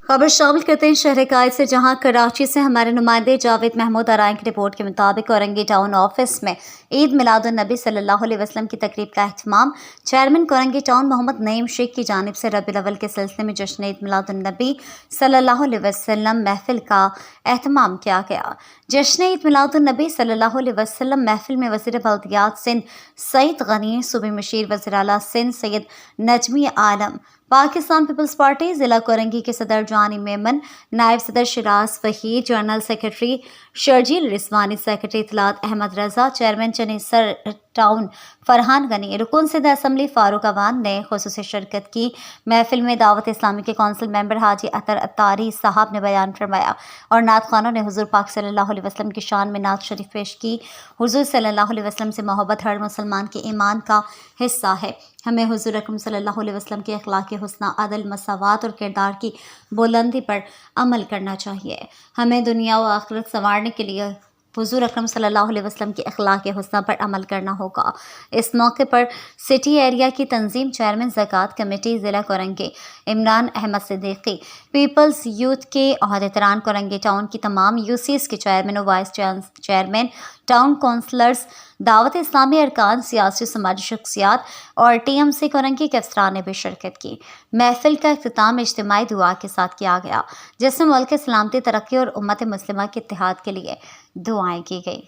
خبر شامل کرتے ہیں شہر قائد سے، جہاں کراچی سے ہمارے نمائندے جاوید محمود آرائیں کی رپورٹ کے مطابق اورنگی ٹاؤن آفس میں عید میلاد النبی صلی اللہ علیہ وسلم کی تقریب کا اہتمام چیئرمین اورنگی ٹاؤن محمد نعیم شیخ کی جانب سے ربیع الاول کے سلسلے میں جشن عید میلاد النبی صلی اللہ علیہ وسلم محفل کا اہتمام کیا گیا۔ جشن عید میلاد النبی صلی اللہ علیہ وسلم محفل میں وزیر بلدیات سندھ سعید غنی، صوبائی مشیر وزیر اعلیٰ سندھ سید نجمی عالم، پاکستان پیپلز پارٹی ضلع اورنگی کے صدر جانی میمن، نائب صدر Shiraz Waheed, general secretary Sharjeel Rizwani, secretary اطلاعات احمد رضا، چیئرمین چنیسر ٹاؤن فرحان غنی، رکن سندھ اسمبلی فاروق اوان نے خصوصی شرکت کی۔ محفل میں دعوت اسلامی کے کونسل ممبر حاجی اطہر اتاری صاحب نے بیان فرمایا اور نعت خوانوں نے حضور پاک صلی اللہ علیہ وسلم کی شان میں نعت شریف پیش کی۔ حضور صلی اللہ علیہ وسلم سے محبت ہر مسلمان کے ایمان کا حصہ ہے۔ ہمیں حضور اکرم صلی اللہ علیہ وسلم کے اخلاق حسنہ، عدل، مساوات اور کردار کی بلندی پر عمل کرنا چاہیے۔ ہمیں دنیا و آخرت سنوارنے کے لیے حضور اکرم صلی اللہ علیہ وسلم کے اخلاق حسنہ پر عمل کرنا ہوگا۔ اس موقع پر سٹی ایریا کی تنظیم چیئرمین زکوٰۃ کمیٹی ضلع اورنگی عمران احمد صدیقی، پیپلز یوتھ کے عہدیداران اورنگی ٹاؤن کی تمام UCs کے چیئرمین و وائس چیئرمین، ٹاؤن کونسلرز، دعوت اسلامی ارکان، سیاسی سماجی شخصیات اور TMC اورنگی کے افسران نے بھی شرکت کی۔ محفل کا اختتام اجتماعی دعا کے ساتھ کیا گیا، جس میں ملک کی سلامتی، ترقی اور امت مسلمہ کے اتحاد کے لیے دعائیں کی گئی۔